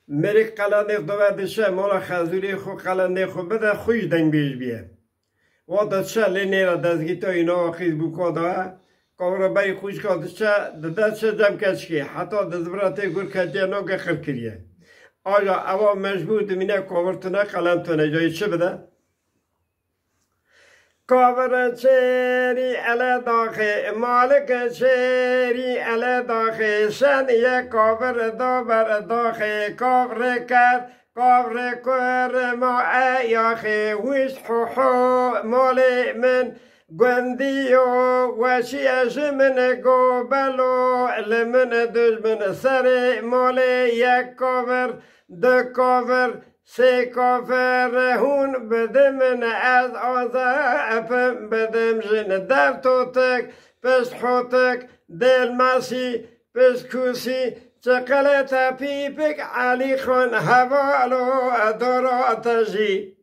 مری قلنده دو دشه مال خزوری خو قلنده خو بده خوش دنگ بیش بیه و دشه لینه دزگیتا اینا خیز بوکا داره کار بای خوش که دشه جمع کشکی حتی دزبراتی گر کجی نوگه خل کریه آیا اوا مجبور دمینه کاورتونه قلنتونه جایی چه بده؟ کاور چری اله داخل مالک چری اله داخل شن یک کاور داور داخل کاور کرد کاور کر ما ایاخی وش حو مال من گندیو وشی من گوبلو لمن دشمن سر مال یک کاور دو کاور سه کافر هون بدمن از آزافم بدم جن در توتک پس حوتک دل ماسی پس کوسی چقلت پیپک علی خون حوالو دارا تجی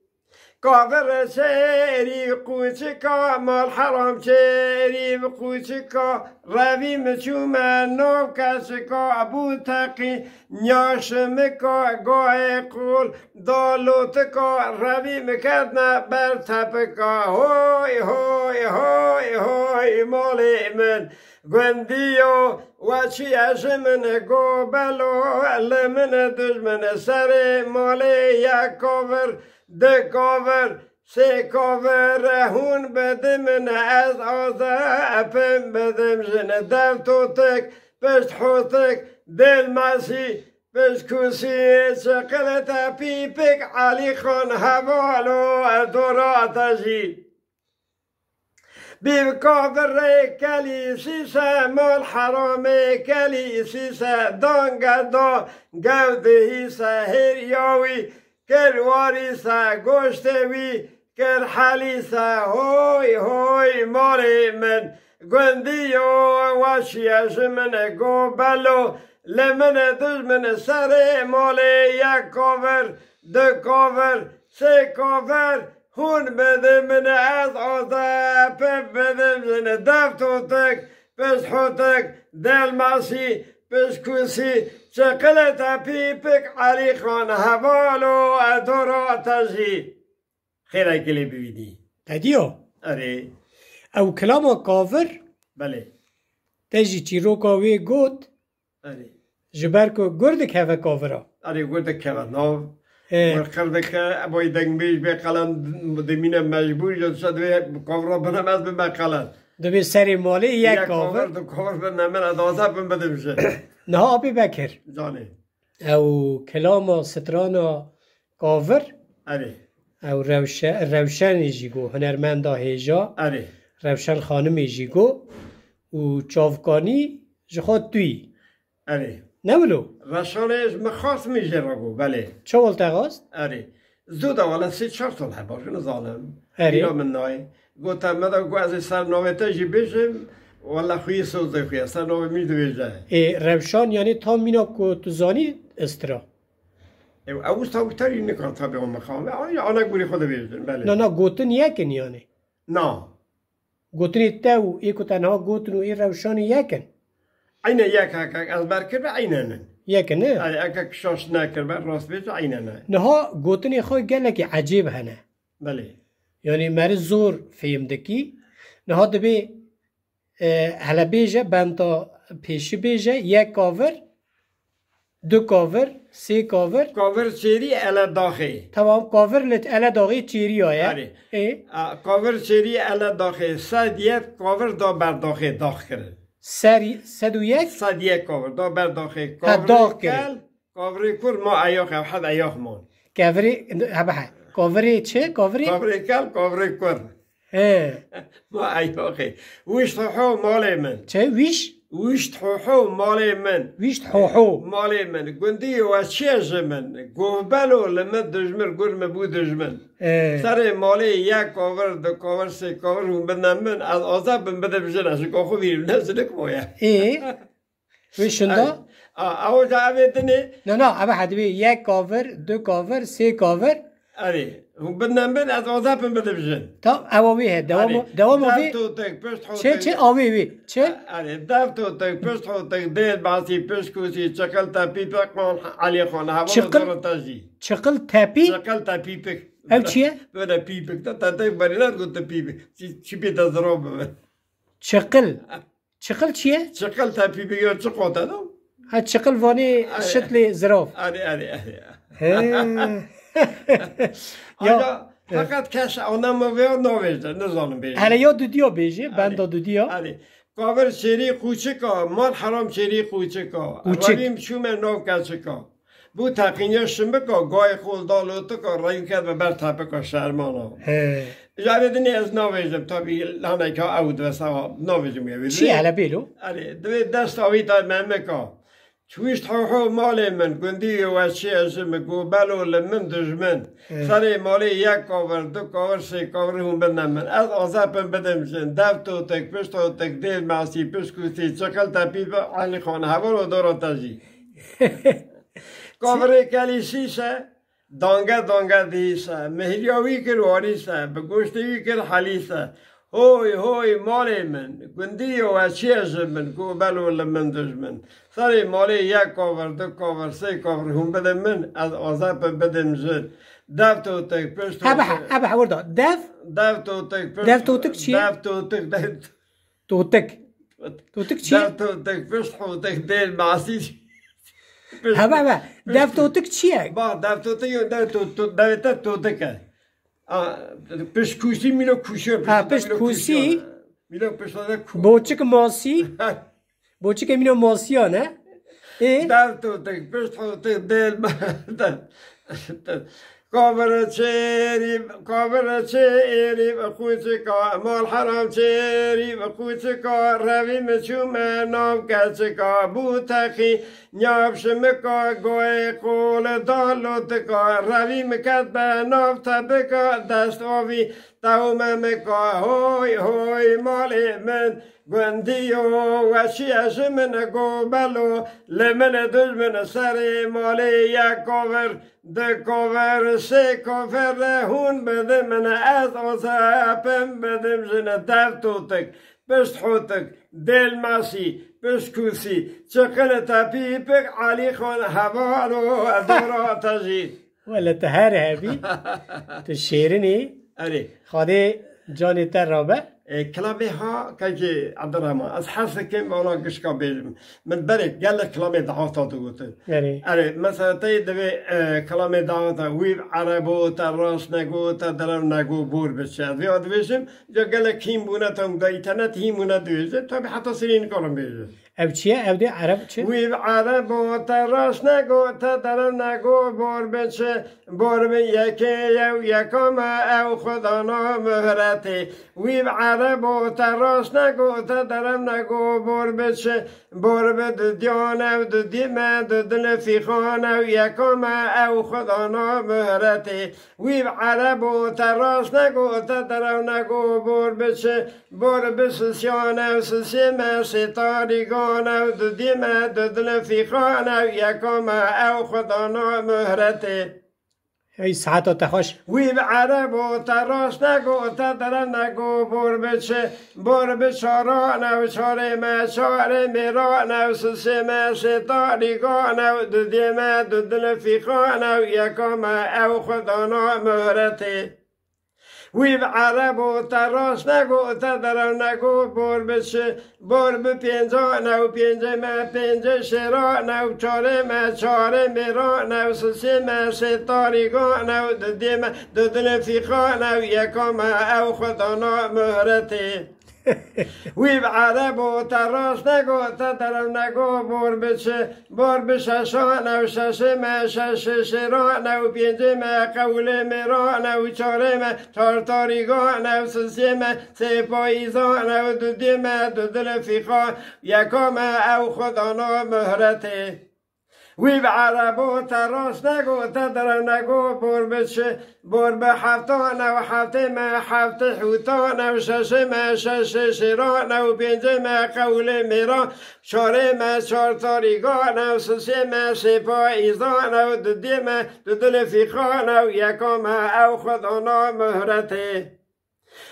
کافر چری قوچکا مال حرام چری قوچکا روی مچوم نو کسکا ابو تقی نیاشمکا گاه قول دالوتکا روی مکدنا بر تپکا هوی هوی هوی هوی مالی من گندیو و چی اشمن گوبلو لمن دشمن سر مالی یک کافر ده کاور سه کاور هون بدمن از آزافم بدم جن در توتک پشت حوتک دل ماسی پشت کوسی چقلت پیپک علی خون حوالو دورا تجی بیو کاور کلی سیسا مال حرام کلی سیسا دانگا دا گوده سا هریاوی کر واریسا گوشتوی کر حلیسا هوی هوی مالی من گندیو واشیش من گوبلو لمن دشمن سر مالی یک کاور دو کاور سه کاور هون بده من از آزاپ بدم جن دفتوتک پس حوتک دل ماسی پس کوسی چقلت پیپک علی خان حوالو دورا تجی خیره کلی ببینی تدیو اره او کلام کافر بله تجی چیرو کاوی گوت اره جبر کو گردک هفه کافرا اره گوده که ناو ورقرده که ابای دنگ بیش به قلن دمینه مجبور جد شد و کافرا بنام از به قلن دو سری مالی یک کافر دو کافر بنام از آزاب بدم شد نه آبی بکر جانه او کلام سترانا کافر اره او روشن جیگو هنرمندا هیجا اره روشن خانم جیگو و چاوکانی جخواد توی اره نولو رشانش مخواست میشه راگو بله چه ولت غاست؟ اره زود اولا 3-4 سال هباشون ظالم اره اینا من نای گوتم مدا گو از سر نوه تجی بشم والا خوی سوزه خوی سر نوه میدو بیجه روشن یعنی تا مینا کو تو زانی استرا اوز تا بکتری نکن تا به اون مخوام آنک بوری خود بیجن بله نه گوتن یکن یعنی نه گوتنی تو ایکو تنها گوتن و این روشن یکن عین یک هک از برکر به عینه یکن نه اگه شاش نکر بر راست بیجه عینه نه گوتنی خوی گلک عجیب هنه بله یعنی مری زور فهمدکی نه دبی هلا بیجه بنتا پیشی بیجه یک کاور دو کاور سه کاور کاور چیری اله داخل تمام کاور لت اله داغی چیری آیا آره کاور چیری اله داخل صد یک کاور دا بر داخل داخ کرد سری 101 صد یک کاور دا بر داخل داغ کل کرد. کاوری کور ما ایاخ او حد ایاخ مون کاوری هبه کاوری چه کاوری کاوری کل کاوری کور ما ایاخی وشت حو مالی من چه ویش وشت حو مالی من ویشت حو مالی من گندی و چیز من گوبلو لمد دجمر گر مبود دجمن سر مالی یک کاور دو کاور سه کاور هم بدنم من از آزاب من بده بجن از که خوبی نزدک مویا ویشندا او جا اویدنی نه ابه حدوی یک کاور دو کاور سه کاور آره هم بدنم بین از آزاپم بده بجن تا اواوی هست دوام اوی توتک پشت چه آوی وی چه آره دف توتک پشت توتک دل باسی پشت کوسی چکل تا پیپک من علی خانه هوا دور تاجی چقل تپی چکل تا پیپک او چیه böyle پیپک تا بریلر گفت پیپک چی بیت ضرب چقل چیه چکل تا پیپک یا چقوتا دو ها چقل وانی شتل زراف آره یا fakat کش آنم و نوشته نزانم بیشه هلا یا دودیا بیشه بندا دودیا آره کاور شیری کوچکا مال حرام شیری کوچکا اولیم شومه نو کچکا بو تقینیا شنبکا گای خول دالوتو کا رایو کرد و بر تپکا شرمانا اجاره دنی از نوشتم تابی لانه که اود و سوا نوشتم یه چی هلا بیلو؟ آره دوی دست آوی داد ممکا چویشت حو مال من گندی و چی از مگو بلو لمن دجمن سری مالی یک کاور دو کاور سه کاور هم بدم من از آزاپم بدم جن دفتو تک پشتو تک دل معصی پشکوسی چکل تپی با علی خان هوا رو دارا تجی کاور کلیسیسه دانگه دیسه مهریاوی کر واریسه به گوشتوی کر حلیسه هوی مالی من گندی و چی از من گو بلو لمن دجمن سری مالی یک کاور دو کاور سه کاور هم بدم من از آزاپم بدم جن دف توتک پشت ابا وردا دف توتک پشت دف توتک چیه؟ دف توتک توتک چیه؟ دف توتک پشت توتک دل معصی ابا دف توتک چیه؟ با دف توتک یا دف توتک پشت کوسی میلو کوشی پشت کوسی میلو پشت بوچک ماسی بوچک میلو ماسی ها نه؟ دف توتک پشت توتک دل کابر چیری و کوچکا مال حرام چیری و کوچکا روی مچوم نام کچکا بوتخی نیاب شمکا گوی قول دالوتکا روی مکت به ناف تبکا دست آوی توممکا هوی مالی من گندیو و شیش من گو بلو لمن دجمن سری مالی یک کاور دو کاور سه کاور هون بده من از آزاپم بدم جن دف توتک پشت حوتک دل ماسی پشت کوسی چقل تپیپک علی خان هوا رو دورا تجید ولا تهار هبی تو شیرینی خاده جانی تر رابه کلامي ها كاجي عبد الرحمن از حرف كم وانا قشكا بيجم من بريك قال لك كلامي دعوتا دوت يعني مثلا تيدوي كلامي دعوتا ويب عربو تراس نگو تدرم نگو بور بشه زیاد بشم جا قال لك هيم بونا تم دايتنات هيم بونا دويزه طبعا حتى سرين كلام بيجم او چیه او دی عرب چه ویب عربو تراس نگو تدرم نگو بور بشه بور به یکم او خدا نامهرته ویب عربو تراس نگو تدرم نگو بور بشه بور به دیان او دیمه دل فیخان او یکم او خدا نامهرته ویب عربو تراس نگو تدرم نگو بور بشه بور به سسیان او سسیمه ستاریگان او دیمه دل فیخان او یکم او خدا نامهرته ای ساعتا تخوش وی به عرب و تراس نگو تدرم نگو بور بچه بور بچاران او چاره ما چاره میران او سسیمه ستاریگان او دیمه دل فیخان او یکم او خدا نامهرته وی به عرب و تراس نگو تدرم نگو بور بشه بور به پینجان او پینجه ما پینجه شیران او چاره ما چاره میران او سسی ما ستاریگان او دیمه دل فیخان او یکم او خدا نامهرته وی به عرب و تراس نگو تدرم نگو بور بشه بور بششان او ششه ما شش شیران او پینجه ما قول میران او چاره ما چارتاریگان او سسی ما سپاییزان او دیمه دل فیخان یکم او خدا نامهرته وی به عربو تراس نگو تدر نگو بور بچه بور به هفتان و هفته ما هفته حوتان و شش ما شش شیران و پنج ما قول میران چاره ما چار تاریگان و سه ما سپاه ایزان و دو دی ما دو دل فیخان و یکم او خدانا مهرته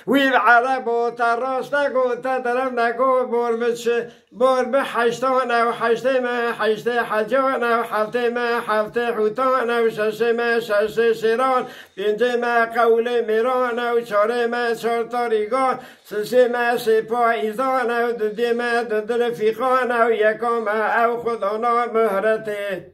وی به عربو تراس نگو تدرم نگو بور بچه بور به هشتان و هشته ما هشته حجان و هفته ما هفته حوتان و شش ما شش شیران پنج ما قول میران و چاره ما چار تاریگان سه ما سپاه ایزان و دو دی ما دو دل فیخان و یکم او خدانا مهرته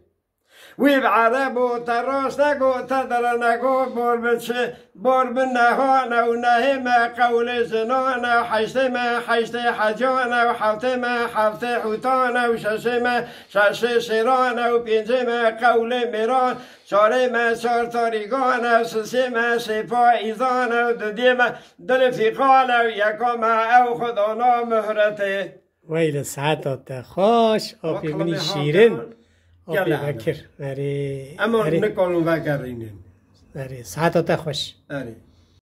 وی به عربو تراس نگو تدر نگو بور بچه بور به نهان و نه ما قول زنان و هشته ما هشته حجان و هفته ما هفته حوتان و شش ما شش شیران و پنج ما قول میران چاره ما چار تاریگان و سه ما سپاه ایزان و دو دی ما دل فیقان و یکم او خدانا مهرته ویل ساعت خوش آبی منی شیرین آبی بکر اما نکالون وگرینین ساعت خوش آره